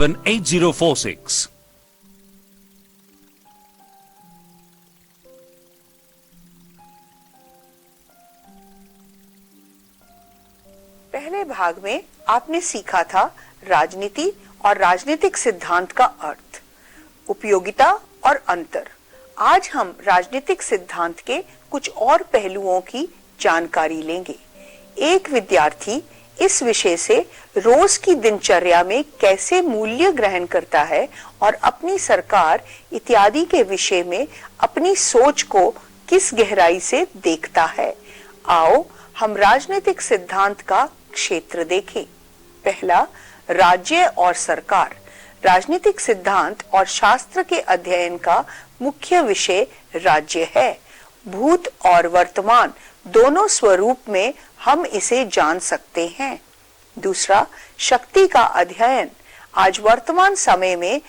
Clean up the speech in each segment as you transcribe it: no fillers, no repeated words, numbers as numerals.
8046. पहले भाग में आपने सीखा था राजनीति और राजनीतिक सिद्धांत का अर्थ, उपयोगिता और अंतर। आज हम राजनीतिक सिद्धांत के कुछ और पहलुओं की जानकारी लेंगे। एक विद्यार्थी इस विषय से रोज की दिनचर्या में कैसे मूल्य ग्रहण करता है और अपनी सरकार इत्यादि के विषय में अपनी सोच को किस गहराई से देखता है। आओ हम राजनीतिक सिद्धांत का क्षेत्र देखें। पहला, राज्य और सरकार। राजनीतिक सिद्धांत और शास्त्र के अध्ययन का मुख्य विषय राज्य है। भूत और वर्तमान दोनों स्वरूप में हम इसे जान सकते हैं। दूसरा, शक्ति का अध्ययन। आज वर्तमान समय में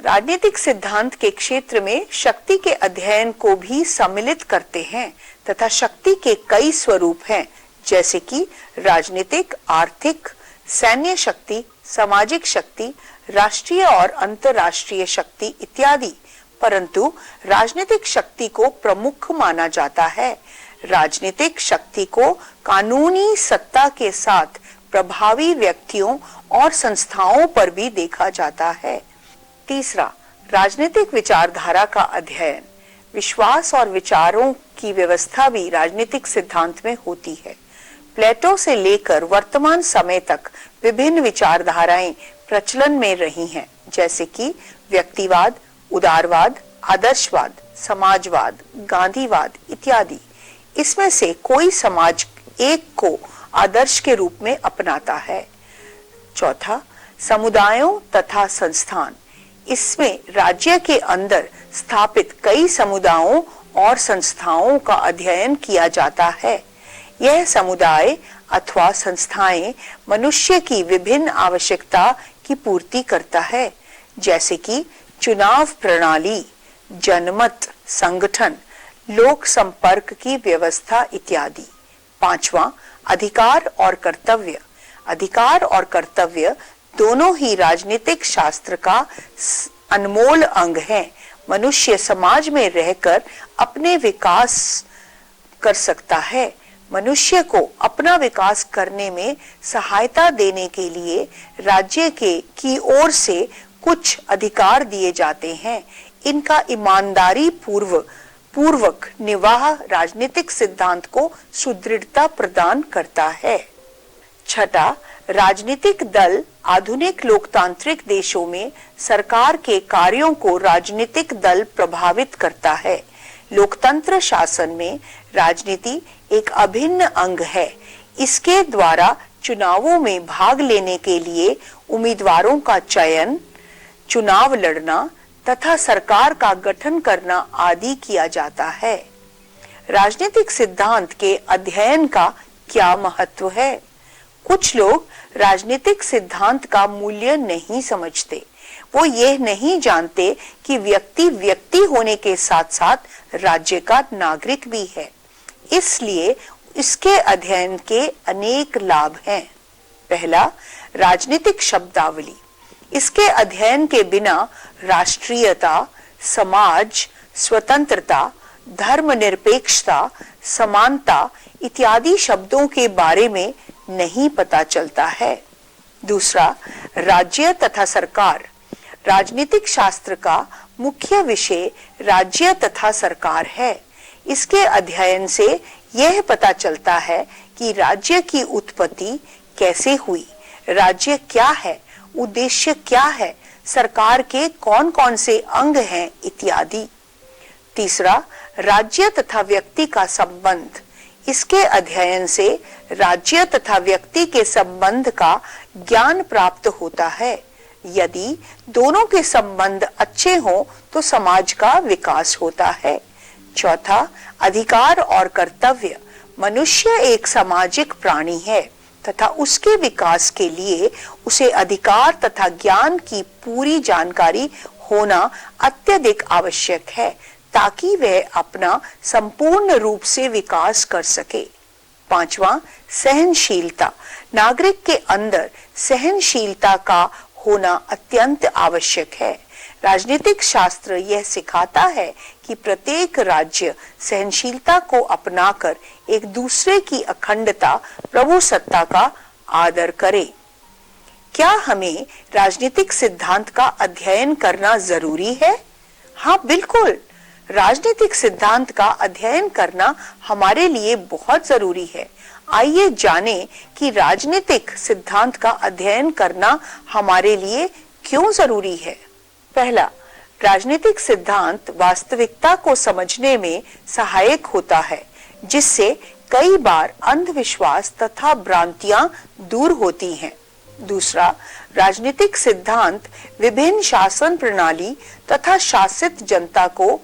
राजनीतिक सिद्धांत के क्षेत्र में शक्ति के अध्ययन को भी सम्मिलित करते हैं तथा शक्ति के कई स्वरूप हैं, जैसे कि राजनीतिक, आर्थिक, सैन्य शक्ति, सामाजिक शक्ति, राष्ट्रीय और अंतर्राष्ट्रीय शक्ति इत्यादि। परंतु राजनीतिक शक्ति को प्रमुख माना जाता है। राजनीतिक शक्ति को कानूनी सत्ता के साथ प्रभावी व्यक्तियों और संस्थाओं पर भी देखा जाता है। तीसरा, राजनीतिक विचारधारा का अध्ययन। विश्वास और विचारों की व्यवस्था भी राजनीतिक सिद्धांत में होती है। प्लेटो से लेकर वर्तमान समय तक विभिन्न विचारधाराएं प्रचलन में रही हैं, जैसे कि व्यक्तिवाद, उदारवाद, आदर्शवाद, समाजवाद, गांधीवाद इत्यादि। इसमें से कोई समाज एक को आदर्श के रूप में अपनाता है। चौथा, समुदायों तथा संस्थान। इसमें राज्य के अंदर स्थापित कई समुदायों और संस्थाओं का अध्ययन किया जाता है। यह समुदाय अथवा संस्थाएं मनुष्य की विभिन्न आवश्यकता की पूर्ति करता है, जैसे कि चुनाव प्रणाली, जनमत संगठन, लोक संपर्क की व्यवस्था इत्यादि। पांचवा, अधिकार और कर्तव्य। अधिकार और कर्तव्य दोनों ही राजनीतिक शास्त्र का अनमोल अंग हैं। मनुष्य समाज में रहकर अपने विकास कर सकता है। मनुष्य को अपना विकास करने में सहायता देने के लिए राज्य की ओर से कुछ अधिकार दिए जाते हैं। इनका ईमानदारी पूर्वक निर्वाह राजनीतिक सिद्धांत को सुदृढ़ता प्रदान करता है। छठा, राजनीतिक दल। आधुनिक लोकतांत्रिक देशों में सरकार के कार्यों को राजनीतिक दल प्रभावित करता है। लोकतंत्र शासन में राजनीति एक अभिन्न अंग है। इसके द्वारा चुनावों में भाग लेने के लिए उम्मीदवारों का चयन, चुनाव लड़ना तथा सरकार का गठन करना आदि किया जाता है। राजनीतिक सिद्धांत के अध्ययन का क्या महत्व है? कुछ लोग राजनीतिक सिद्धांत का मूल्य नहीं समझते। वो ये नहीं जानते कि व्यक्ति होने के साथ साथ राज्य का नागरिक भी है। इसलिए इसके अध्ययन के अनेक लाभ हैं। पहला, राजनीतिक शब्दावली। इसके अध्ययन के बिना राष्ट्रीयता, समाज, स्वतंत्रता, धर्मनिरपेक्षता, समानता इत्यादि शब्दों के बारे में नहीं पता चलता है। दूसरा, राज्य तथा सरकार। राजनीतिक शास्त्र का मुख्य विषय राज्य तथा सरकार है। इसके अध्ययन से यह पता चलता है कि राज्य की उत्पत्ति कैसे हुई, राज्य क्या है, उद्देश्य क्या है, सरकार के कौन कौन से अंग हैं इत्यादि। तीसरा, राज्य तथा व्यक्ति का संबंध। इसके अध्ययन से राज्य तथा व्यक्ति के संबंध का ज्ञान प्राप्त होता है। यदि दोनों के संबंध अच्छे हों तो समाज का विकास होता है। चौथा, अधिकार और कर्तव्य। मनुष्य एक सामाजिक प्राणी है तथा उसके विकास के लिए उसे अधिकार तथा ज्ञान की पूरी जानकारी होना अत्यधिक आवश्यक है, ताकि वह अपना संपूर्ण रूप से विकास कर सके। पांचवा, सहनशीलता। नागरिक के अंदर सहनशीलता का होना अत्यंत आवश्यक है। राजनीतिक शास्त्र यह सिखाता है कि प्रत्येक राज्य सहनशीलता को अपनाकर एक दूसरे की अखंडता, प्रभुसत्ता का आदर करे। क्या हमें राजनीतिक सिद्धांत का अध्ययन करना जरूरी है? हाँ, बिल्कुल। राजनीतिक सिद्धांत का अध्ययन करना हमारे लिए बहुत जरूरी है। आइए जानें कि राजनीतिक सिद्धांत का अध्ययन करना हमारे लिए क्यों जरूरी है। पहला, राजनीतिक सिद्धांत वास्तविकता को समझने में सहायक होता है, जिससे कई बार अंधविश्वास तथा भ्रांतियां दूर होती हैं। दूसरा, राजनीतिक सिद्धांत विभिन्न शासन प्रणाली तथा शासित जनता को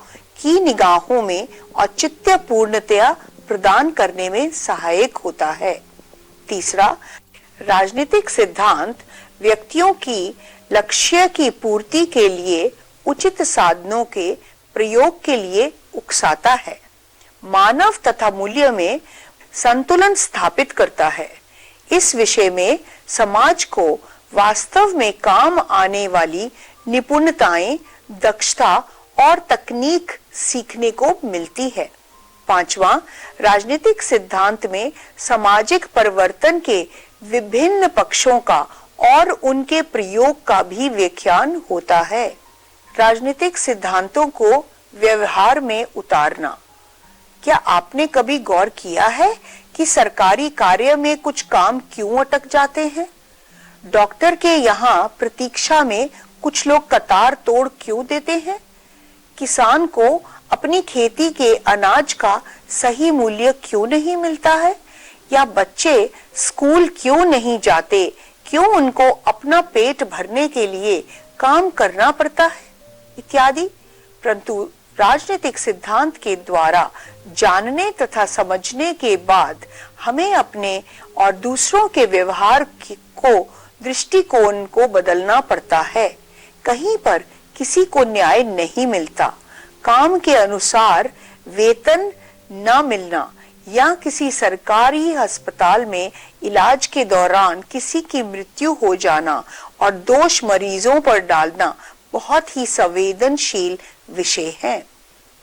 की निगाहों में औचित्य पूर्णतया प्रदान करने में सहायक होता है। तीसरा, राजनीतिक सिद्धांत व्यक्तियों की लक्ष्य की पूर्ति के लिए उचित साधनों के प्रयोग के लिए उकसाता है, मानव तथा मूल्य में संतुलन स्थापित करता है। इस विषय में समाज को वास्तव में काम आने वाली निपुणताएं, दक्षता और तकनीक सीखने को मिलती है। पांचवा, राजनीतिक सिद्धांत में सामाजिक परिवर्तन के विभिन्न पक्षों का और उनके प्रयोग का भी व्याख्यान होता है। राजनीतिक सिद्धांतों को व्यवहार में उतारना। क्या आपने कभी गौर किया है कि सरकारी कार्य में कुछ काम क्यों अटक जाते हैं? डॉक्टर के यहाँ प्रतीक्षा में कुछ लोग कतार तोड़ क्यों देते हैं? किसान को अपनी खेती के अनाज का सही मूल्य क्यों नहीं मिलता है? या बच्चे स्कूल क्यों नहीं जाते? क्यों उनको अपना पेट भरने के लिए काम करना पड़ता है? इत्यादि। परंतु राजनीतिक सिद्धांत के द्वारा जानने तथा समझने के बाद हमें अपने और दूसरों के व्यवहार को, दृष्टिकोण को बदलना पड़ता है। कहीं पर किसी को न्याय नहीं मिलता, काम के अनुसार वेतन न मिलना या किसी सरकारी अस्पताल में इलाज के दौरान किसी की मृत्यु हो जाना और दोष मरीजों पर डालना बहुत ही संवेदनशील विषय है।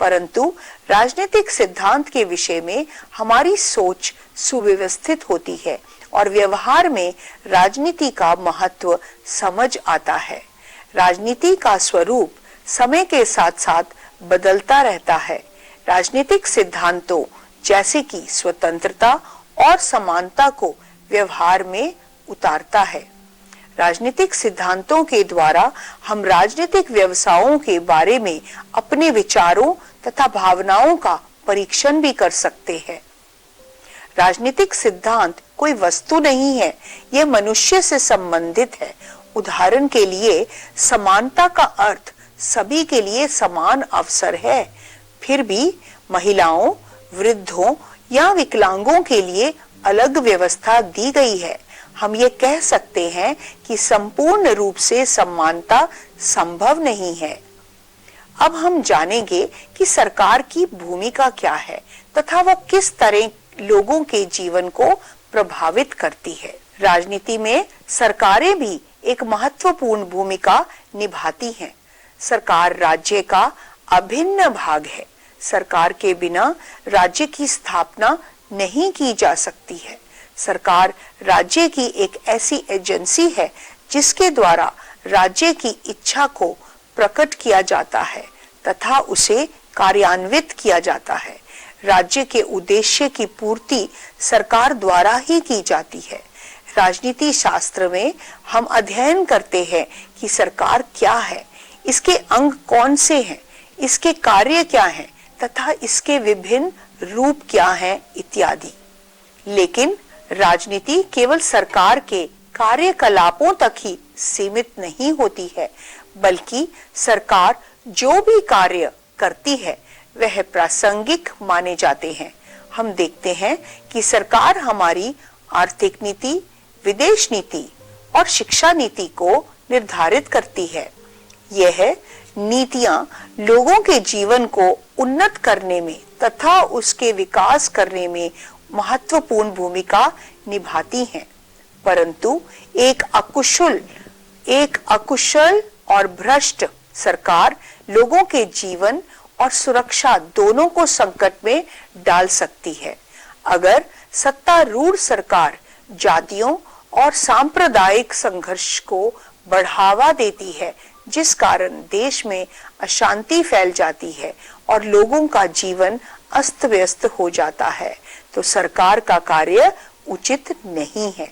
परंतु राजनीतिक सिद्धांत के विषय में हमारी सोच सुव्यवस्थित होती है और व्यवहार में राजनीति का महत्व समझ आता है। राजनीति का स्वरूप समय के साथ साथ बदलता रहता है। राजनीतिक सिद्धांतों जैसे कि स्वतंत्रता और समानता को व्यवहार में उतारता है। राजनीतिक सिद्धांतों के द्वारा हम राजनीतिक व्यवसायों के बारे में अपने विचारों तथा भावनाओं का परीक्षण भी कर सकते हैं। राजनीतिक सिद्धांत कोई वस्तु नहीं है, यह मनुष्य से संबंधित है। उदाहरण के लिए समानता का अर्थ सभी के लिए समान अवसर है। फिर भी महिलाओं, वृद्धों या विकलांगों के लिए अलग व्यवस्था दी गई है। हम ये कह सकते हैं कि संपूर्ण रूप से समानता संभव नहीं है। अब हम जानेंगे कि सरकार की भूमिका क्या है तथा वह किस तरह लोगों के जीवन को प्रभावित करती है। राजनीति में सरकारें भी एक महत्वपूर्ण भूमिका निभाती हैं। सरकार राज्य का अभिन्न भाग है। सरकार के बिना राज्य की स्थापना नहीं की जा सकती है। सरकार राज्य की एक ऐसी एजेंसी है जिसके द्वारा राज्य की इच्छा को प्रकट किया जाता है तथा उसे कार्यान्वित किया जाता है। राज्य के उद्देश्य की पूर्ति सरकार द्वारा ही की जाती है। राजनीति शास्त्र में हम अध्ययन करते हैं कि सरकार क्या है, इसके अंग कौन से हैं, इसके कार्य क्या हैं तथा इसके विभिन्न रूप क्या हैं इत्यादि। लेकिन राजनीति केवल सरकार के कार्यकलापों तक ही सीमित नहीं होती है, बल्कि सरकार जो भी कार्य करती है वह प्रासंगिक माने जाते हैं। हम देखते हैं कि सरकार हमारी आर्थिक नीति, विदेश नीति और शिक्षा नीति को निर्धारित करती है। यह नीतियां लोगों के जीवन को उन्नत करने में तथा उसके विकास करने में महत्वपूर्ण भूमिका निभाती हैं। परंतु एक अकुशल एक अकुशल और भ्रष्ट सरकार लोगों के जीवन और सुरक्षा दोनों को संकट में डाल सकती है। अगर सत्तारूढ़ सरकार जातियों और सांप्रदायिक संघर्ष को बढ़ावा देती है, जिस कारण देश में अशांति फैल जाती है और लोगों का जीवन अस्त व्यस्त हो जाता है, तो सरकार का कार्य उचित नहीं है।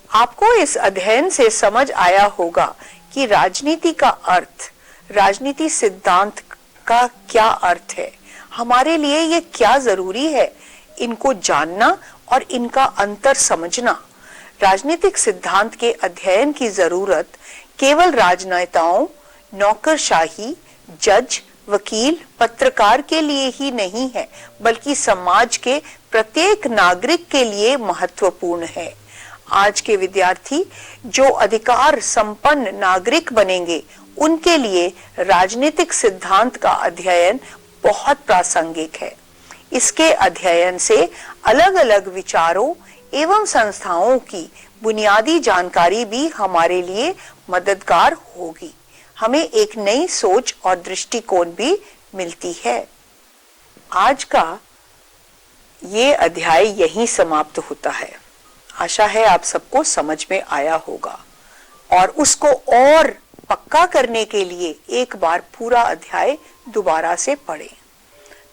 आपको इस अध्ययन से समझ आया होगा कि राजनीति का अर्थ, राजनीति सिद्धांत का क्या अर्थ है, हमारे लिए ये क्या जरूरी है, इनको जानना और इनका अंतर समझना। राजनीतिक सिद्धांत के अध्ययन की जरूरत केवल राजनेताओं, नौकरशाही, जज, वकील, पत्रकार के लिए ही नहीं है, बल्कि समाज के प्रत्येक नागरिक के लिए महत्वपूर्ण है। आज के विद्यार्थी जो अधिकार संपन्न नागरिक बनेंगे, उनके लिए राजनीतिक सिद्धांत का अध्ययन बहुत प्रासंगिक है। इसके अध्ययन से अलग अलग विचारों एवं संस्थाओं की बुनियादी जानकारी भी हमारे लिए मददगार होगी। हमें एक नई सोच और दृष्टिकोण भी मिलती है। आज का ये अध्याय यहीं समाप्त होता है। आशा है आप सबको समझ में आया होगा और उसको और पक्का करने के लिए एक बार पूरा अध्याय दोबारा से पढ़ें।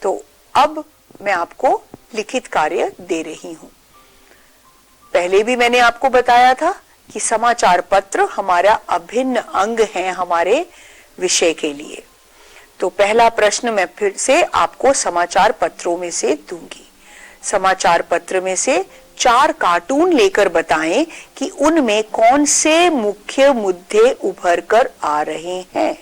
तो अब मैं आपको लिखित कार्य दे रही हूं। पहले भी मैंने आपको बताया था कि समाचार पत्र हमारा अभिन्न अंग है हमारे विषय के लिए। तो पहला प्रश्न मैं फिर से आपको समाचार पत्रों में से दूंगी। समाचार पत्र में से 4 कार्टून लेकर बताएं कि उनमें कौन से मुख्य मुद्दे उभर कर आ रहे हैं।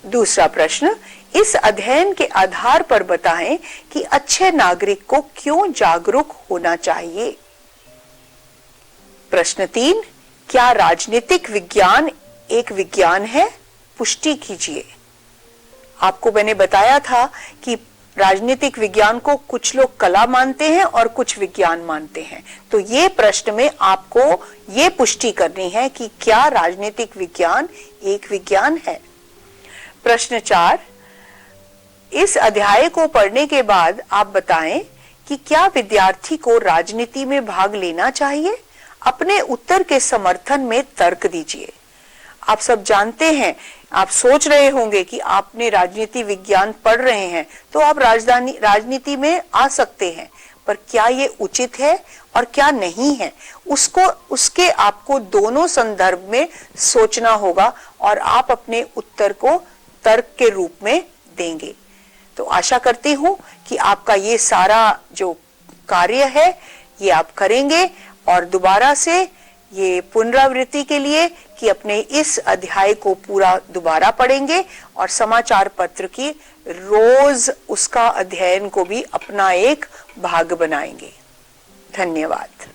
दूसरा प्रश्न, इस अध्ययन के आधार पर बताएं कि अच्छे नागरिक को क्यों जागरूक होना चाहिए। प्रश्न 3, क्या राजनीतिक विज्ञान एक विज्ञान है? पुष्टि कीजिए। आपको मैंने बताया था कि राजनीतिक विज्ञान को कुछ लोग कला मानते हैं और कुछ विज्ञान मानते हैं। तो ये प्रश्न में आपको ये पुष्टि करनी है कि क्या राजनीतिक विज्ञान एक विज्ञान है। प्रश्न 4, इस अध्याय को पढ़ने के बाद आप बताएं कि क्या विद्यार्थी को राजनीति में भाग लेना चाहिए। अपने उत्तर के समर्थन में तर्क दीजिए। आप सब जानते हैं, आप सोच रहे होंगे कि आपने राजनीति विज्ञान पढ़ रहे हैं तो आप राजनीति में आ सकते हैं, पर क्या ये उचित है और क्या नहीं है, उसके आपको दोनों संदर्भ में सोचना होगा और आप अपने उत्तर को तर्क के रूप में देंगे। तो आशा करती हूं कि आपका ये सारा जो कार्य है ये आप करेंगे और दोबारा से ये पुनरावृत्ति के लिए कि अपने इस अध्याय को पूरा दोबारा पढ़ेंगे और समाचार पत्र की रोज उसका अध्ययन को भी अपना एक भाग बनाएंगे। धन्यवाद।